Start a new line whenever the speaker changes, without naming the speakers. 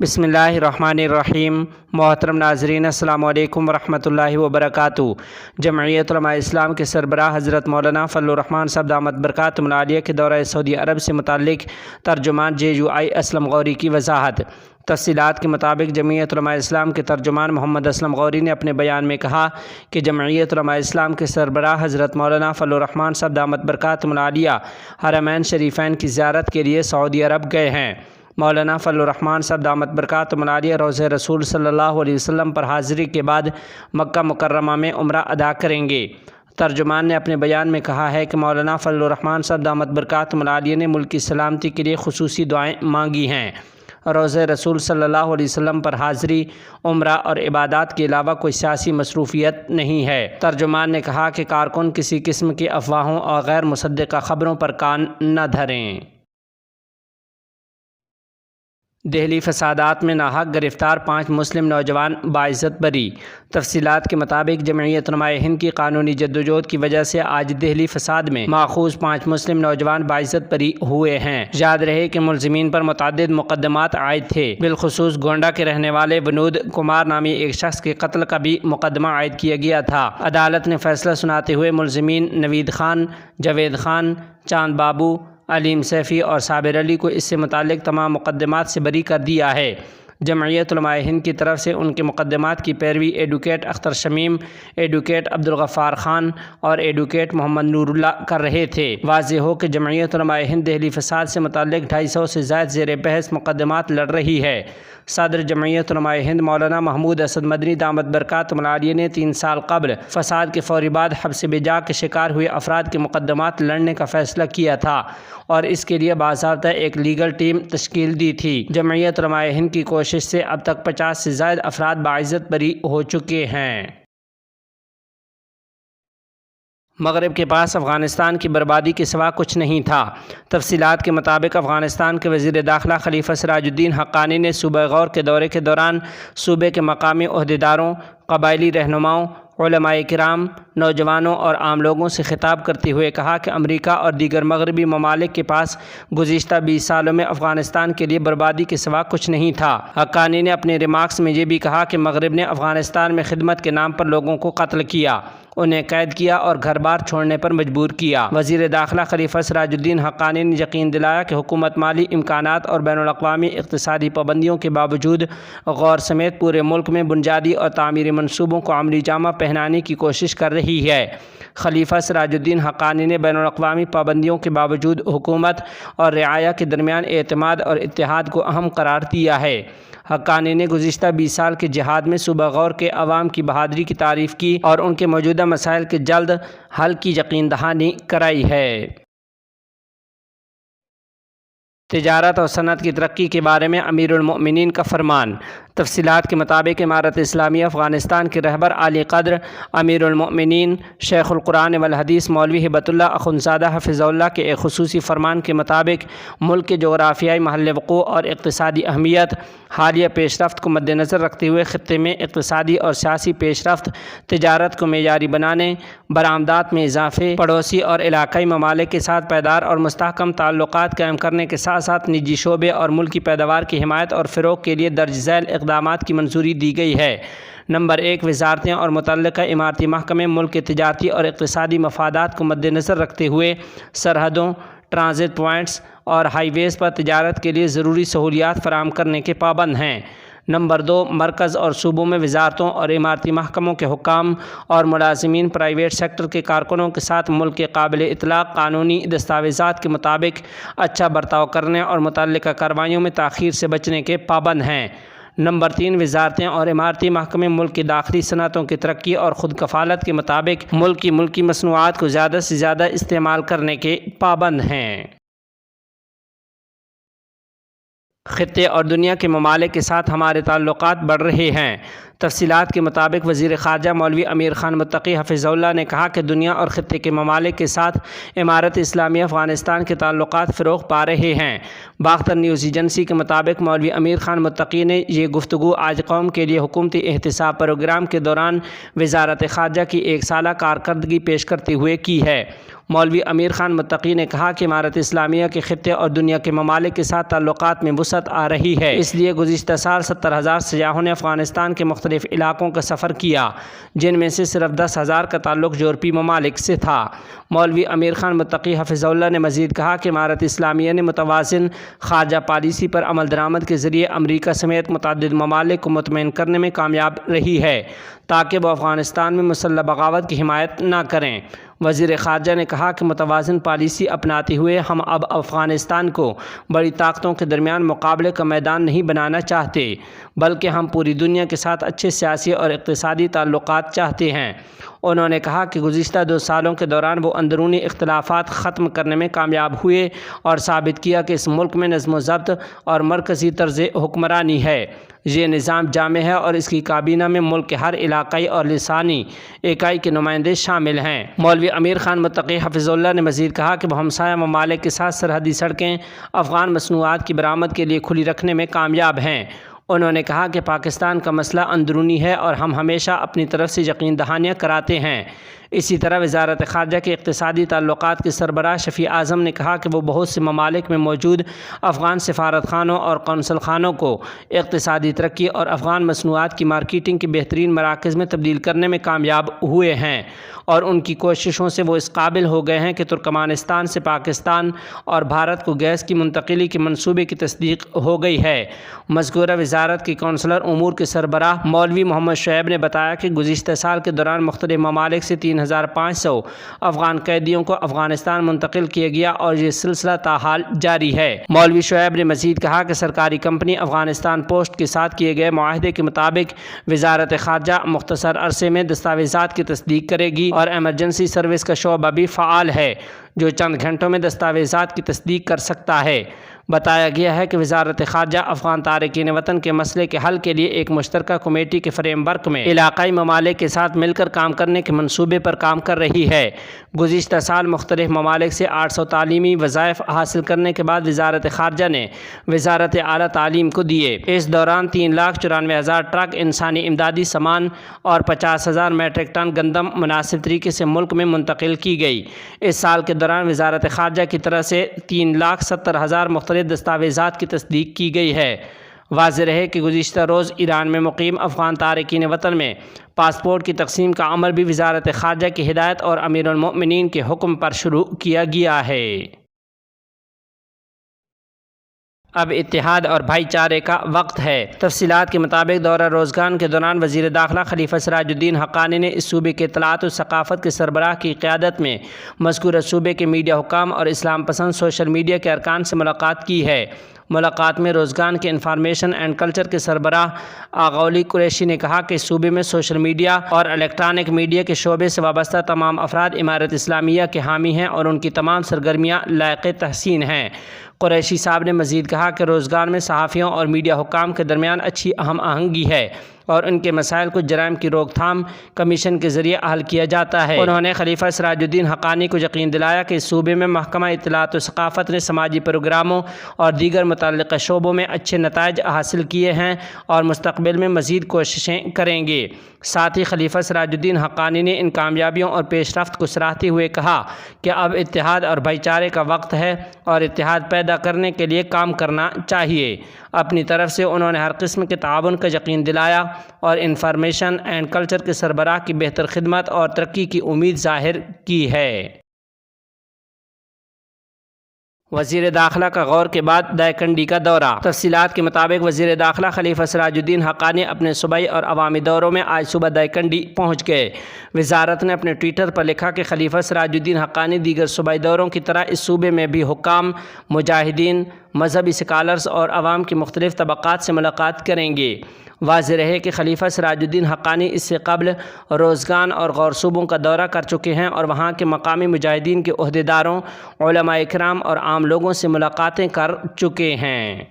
بسم اللہ الرحمن الرحیم۔ محترم ناظرین، السلام علیکم ورحمۃ اللہ وبرکاتہ۔ جمعیت علماء اسلام کے سربراہ حضرت مولانا فضل الرحمان صاحب دامت برکاتہم العالیہ کے دورہ سعودی عرب سے متعلق ترجمان JUI اسلم غوری کی وضاحت۔ تفصیلات کے مطابق جمعیت علماء اسلام کے ترجمان محمد اسلم غوری نے اپنے بیان میں کہا کہ جمعیت علماء اسلام کے سربراہ حضرت مولانا فضل الرحمان صاحب دامت برکاتہم العالیہ حرمین شریفین کی زیارت کے لیے سعودی عرب گئے ہیں۔ مولانا فضل الرحمان صاحب دامت برکاتہم العالیہ روضہ رسول صلی اللہ علیہ وسلم پر حاضری کے بعد مکہ مکرمہ میں عمرہ ادا کریں گے۔ ترجمان نے اپنے بیان میں کہا ہے کہ مولانا فضل الرحمان صاحب دامت برکاتہم العالیہ نے ملک کی سلامتی کے لیے خصوصی دعائیں مانگی ہیں۔ روضہ رسول صلی اللہ علیہ وسلم پر حاضری عمرہ اور عبادات کے علاوہ کوئی سیاسی مصروفیت نہیں ہے۔ ترجمان نے کہا کہ کارکن کسی قسم کی افواہوں اور غیر مصدقہ خبروں پر کان نہ دھریں۔ دہلی فسادات میں ناحق گرفتار 5 مسلم نوجوان باعزت بری۔ تفصیلات کے مطابق جمعیت علماء ہند کی قانونی جدوجہد کی وجہ سے آج دہلی فساد میں ماخوذ 5 مسلم نوجوان باعزت بری ہوئے ہیں۔ یاد رہے کہ ملزمین پر متعدد مقدمات عائد تھے۔ بالخصوص گونڈہ کے رہنے والے ونود کمار نامی ایک شخص کے قتل کا بھی مقدمہ عائد کیا گیا تھا۔ عدالت نے فیصلہ سناتے ہوئے ملزمین نوید خان، جاوید خان، چاند بابو، علیم سیفی اور صابر علی کو اس سے متعلق تمام مقدمات سے بری کر دیا ہے۔ جمعیت علماء ہند کی طرف سے ان کے مقدمات کی پیروی ایڈوکیٹ اختر شمیم، ایڈوکیٹ عبدالغفار خان اور ایڈوکیٹ محمد نور اللہ کر رہے تھے۔ واضح ہو کہ جمعیت علماء ہند دہلی فساد سے متعلق 250 سے زائد زیر بحث مقدمات لڑ رہی ہے۔ صدر جمعیت علماء ہند مولانا محمود اسد مدنی دامت برکاتہم العالیہ نے 3 سال قبل فساد کے فوری بعد حبس بجا کے شکار ہوئے افراد کے مقدمات لڑنے کا فیصلہ کیا تھا اور اس کے لیے باضابطہ ایک لیگل ٹیم تشکیل دی تھی۔ جمعیت علماء ہند کی کوشش سے اب تک 50 سے زائد افراد باعزت بری ہو چکے ہیں۔ مغرب کے پاس افغانستان کی بربادی کے سوا کچھ نہیں تھا۔ تفصیلات کے مطابق افغانستان کے وزیر داخلہ خلیفہ سراج الدین حقانی نے صوبہ غور کے دورے کے دوران صوبے کے مقامی عہدیداروں، قبائلی رہنماؤں، علماء کرام، نوجوانوں اور عام لوگوں سے خطاب کرتے ہوئے کہا کہ امریکہ اور دیگر مغربی ممالک کے پاس گزشتہ 20 سالوں میں افغانستان کے لیے بربادی کے سوا کچھ نہیں تھا۔ حقانی نے اپنے ریمارکس میں یہ بھی کہا کہ مغرب نے افغانستان میں خدمت کے نام پر لوگوں کو قتل کیا، انہیں قید کیا اور گھر بار چھوڑنے پر مجبور کیا۔ وزیر داخلہ خلیفہ سراج الدین حقانی نے یقین دلایا کہ حکومت مالی امکانات اور بین الاقوامی اقتصادی پابندیوں کے باوجود غور سمیت پورے ملک میں بنیادی اور تعمیری منصوبوں کو عملی جامہ پہنانے کی کوشش کر رہی ہے۔ خلیفہ سراج الدین حقانی نے بین الاقوامی پابندیوں کے باوجود حکومت اور رعایا کے درمیان اعتماد اور اتحاد کو اہم قرار دیا ہے۔ حقانی نے گزشتہ 20 سال کے جہاد میں صوبہ غور کے عوام کی بہادری کی تعریف کی اور ان کے موجودہ مسائل کے جلد حل کی یقین دہانی کرائی ہے۔ تجارت اور صنعت کی ترقی کے بارے میں امیر المؤمنین کا فرمان۔ تفصیلات کے مطابق امارت اسلامیہ افغانستان کے رہبر عالی قدر امیر المؤمنین شیخ القرآن والحدیث مولوی ہبۃ اللہ اخندزادہ حفظہ اللہ کے ایک خصوصی فرمان کے مطابق ملک کے جغرافیائی محل وقوع اور اقتصادی اہمیت، حالیہ پیش رفت کو مد نظر رکھتے ہوئے خطے میں اقتصادی اور سیاسی پیش رفت، تجارت کو معیاری بنانے، برآمدات میں اضافے، پڑوسی اور علاقائی ممالک کے ساتھ پائیدار اور مستحکم تعلقات قائم کرنے کے ساتھ ساتھ نجی شعبے اور ملکی پیداوار کی حمایت اور فروغ کے لیے درج ذیل اقدامات کی منظوری دی گئی ہے۔ نمبر 1، وزارتیں اور متعلقہ اماراتی محکمے ملک کے تجارتی اور اقتصادی مفادات کو مد نظر رکھتے ہوئے سرحدوں، ٹرانزٹ پوائنٹس اور ہائی ویز پر تجارت کے لیے ضروری سہولیات فراہم کرنے کے پابند ہیں۔ نمبر 2، مرکز اور صوبوں میں وزارتوں اور اماراتی محکموں کے حکام اور ملازمین پرائیویٹ سیکٹر کے کارکنوں کے ساتھ ملک کے قابل اطلاق قانونی دستاویزات کے مطابق اچھا برتاؤ کرنے اور متعلقہ کارروائیوں میں تاخیر سے بچنے کے پابند ہیں۔ نمبر 3، وزارتیں اور اماراتی محکمے ملک کی داخلی صنعتوں کی ترقی اور خود کفالت کے مطابق ملکی مصنوعات کو زیادہ سے زیادہ استعمال کرنے کے پابند ہیں۔ خطے اور دنیا کے ممالک کے ساتھ ہمارے تعلقات بڑھ رہے ہیں۔ تفصیلات کے مطابق وزیر خارجہ مولوی امیر خان متقی حفظہ اللہ نے کہا کہ دنیا اور خطے کے ممالک کے ساتھ امارت اسلامیہ افغانستان کے تعلقات فروغ پا رہے ہیں۔ باختر نیوز ایجنسی کے مطابق مولوی امیر خان متقی نے یہ گفتگو آج قوم کے لیے حکومتی احتساب پروگرام کے دوران وزارت خارجہ کی ایک سالہ کارکردگی پیش کرتے ہوئے کی ہے۔ مولوی امیر خان متقی نے کہا کہ امارت اسلامیہ کے خطے اور دنیا کے ممالک کے ساتھ تعلقات میں وسعت آ رہی ہے، اس لیے گزشتہ سال 70,000 سیاحوں نے افغانستان کے مختلف علاقوں کا سفر کیا، جن میں سے صرف 10,000 کا تعلق یورپی ممالک سے تھا۔ مولوی امیر خان متقی حفظہ اللہ نے مزید کہا کہ امارت اسلامیہ نے متوازن خارجہ پالیسی پر عمل درآمد کے ذریعے امریکہ سمیت متعدد ممالک کو مطمئن کرنے میں کامیاب رہی ہے تاکہ وہ افغانستان میں مسلح بغاوت کی حمایت نہ کریں۔ وزیر خارجہ نے کہا کہ متوازن پالیسی اپناتے ہوئے ہم اب افغانستان کو بڑی طاقتوں کے درمیان مقابلے کا میدان نہیں بنانا چاہتے، بلکہ ہم پوری دنیا کے ساتھ اچھے سیاسی اور اقتصادی تعلقات چاہتے ہیں۔ انہوں نے کہا کہ گزشتہ 2 سالوں کے دوران وہ اندرونی اختلافات ختم کرنے میں کامیاب ہوئے اور ثابت کیا کہ اس ملک میں نظم و ضبط اور مرکزی طرز حکمرانی ہے۔ یہ نظام جامع ہے اور اس کی کابینہ میں ملک کے ہر علاقائی اور لسانی اکائی کے نمائندے شامل ہیں۔ مولوی امیر خان متقی حفظہ اللہ نے مزید کہا کہ وہ ہمسایہ ممالک کے ساتھ سرحدی سڑکیں افغان مصنوعات کی برآمد کے لیے کھلی رکھنے میں کامیاب ہیں۔ انہوں نے کہا کہ پاکستان کا مسئلہ اندرونی ہے اور ہم ہمیشہ اپنی طرف سے یقین دہانیاں کراتے ہیں۔ اسی طرح وزارت خارجہ کے اقتصادی تعلقات کے سربراہ شفیع اعظم نے کہا کہ وہ بہت سے ممالک میں موجود افغان سفارت خانوں اور قونصل خانوں کو اقتصادی ترقی اور افغان مصنوعات کی مارکیٹنگ کے بہترین مراکز میں تبدیل کرنے میں کامیاب ہوئے ہیں اور ان کی کوششوں سے وہ اس قابل ہو گئے ہیں کہ ترکمانستان سے پاکستان اور بھارت کو گیس کی منتقلی کے منصوبے کی تصدیق ہو گئی ہے۔ مذکورہ وزارت کے کونسلر امور کے سربراہ مولوی محمد شعیب نے بتایا کہ گزشتہ سال کے دوران مختلف ممالک سے 3,500 افغان قیدیوں کو افغانستان منتقل کیا گیا اور یہ سلسلہ تاحال جاری ہے۔ مولوی شعیب نے مزید کہا کہ سرکاری کمپنی افغانستان پوسٹ کے ساتھ کیے گئے معاہدے کے مطابق وزارت خارجہ مختصر عرصے میں دستاویزات کی تصدیق کرے گی اور ایمرجنسی سروس کا شعبہ بھی فعال ہے جو چند گھنٹوں میں دستاویزات کی تصدیق کر سکتا ہے۔ بتایا گیا ہے کہ وزارت خارجہ افغان تارکین وطن کے مسئلے کے حل کے لیے ایک مشترکہ کمیٹی کے فریم ورک میں علاقائی ممالک کے ساتھ مل کر کام کرنے کے منصوبے پر کام کر رہی ہے۔ گزشتہ سال مختلف ممالک سے 800 تعلیمی وظائف حاصل کرنے کے بعد وزارت خارجہ نے وزارت اعلیٰ تعلیم کو دیے۔ اس دوران 3,94,000 ٹرک انسانی امدادی سامان اور 50,000 میٹرک ٹن گندم مناسب طریقے سے ملک میں منتقل کی گئی۔ اس سال کے دوران وزارت خارجہ کی طرف سے 3,70,000 مختلف دستاویزات کی تصدیق کی گئی ہے۔ واضح رہے کہ گزشتہ روز ایران میں مقیم افغان تارکین وطن میں پاسپورٹ کی تقسیم کا عمل بھی وزارت خارجہ کی ہدایت اور امیر المؤمنین کے حکم پر شروع کیا گیا ہے۔ اب اتحاد اور بھائی چارے کا وقت ہے۔ تفصیلات کے مطابق دورہ روزگان کے دوران وزیر داخلہ خلیفہ سراج الدین حقانی نے اس صوبے کے اطلاعات و ثقافت کے سربراہ کی قیادت میں مذکورہ صوبے کے میڈیا حکام اور اسلام پسند سوشل میڈیا کے ارکان سے ملاقات کی ہے۔ ملاقات میں روزگان کے انفارمیشن اینڈ کلچر کے سربراہ آغولی قریشی نے کہا کہ صوبے میں سوشل میڈیا اور الیکٹرانک میڈیا کے شعبے سے وابستہ تمام افراد امارت اسلامیہ کے حامی ہیں اور ان کی تمام سرگرمیاں لائق تحسین ہیں۔ قریشی صاحب نے مزید کہا کہ روزگان میں صحافیوں اور میڈیا حکام کے درمیان اچھی ہم آہنگی ہے اور ان کے مسائل کو جرائم کی روک تھام کمیشن کے ذریعے حل کیا جاتا ہے۔ انہوں نے خلیفہ سراج الدین حقانی کو یقین دلایا کہ اس صوبے میں محکمہ اطلاعات و ثقافت نے سماجی پروگراموں اور دیگر متعلقہ شعبوں میں اچھے نتائج حاصل کیے ہیں اور مستقبل میں مزید کوششیں کریں گے۔ ساتھ ہی خلیفہ سراج الدین حقانی نے ان کامیابیوں اور پیش رفت کو سراہتے ہوئے کہا کہ اب اتحاد اور بھائی چارے کا وقت ہے اور اتحاد پیدا کرنے کے لیے کام کرنا چاہیے۔ اپنی طرف سے انہوں نے ہر قسم کے تعاون کا یقین دلایا اور انفارمیشن اینڈ کلچر کے سربراہ کی بہتر خدمت اور ترقی کی امید ظاہر کی ہے۔ وزیر داخلہ کا غور کے بعد دائکنڈی کا دورہ۔ تفصیلات کے مطابق وزیر داخلہ خلیفہ سراج الدین حقانی اپنے صوبائی اور عوامی دوروں میں آج صبح دائکنڈی پہنچ گئے۔ وزارت نے اپنے ٹویٹر پر لکھا کہ خلیفہ سراج الدین حقانی دیگر صوبائی دوروں کی طرح اس صوبے میں بھی حکام، مجاہدین، مذہبی سکالرز اور عوام کی مختلف طبقات سے ملاقات کریں گے۔ واضح رہے کہ خلیفہ سراج الدین حقانی اس سے قبل روزگان اور غور صوبوں کا دورہ کر چکے ہیں اور وہاں کے مقامی مجاہدین کے عہدیداروں، علماء کرام اور عام لوگوں سے ملاقاتیں کر چکے ہیں۔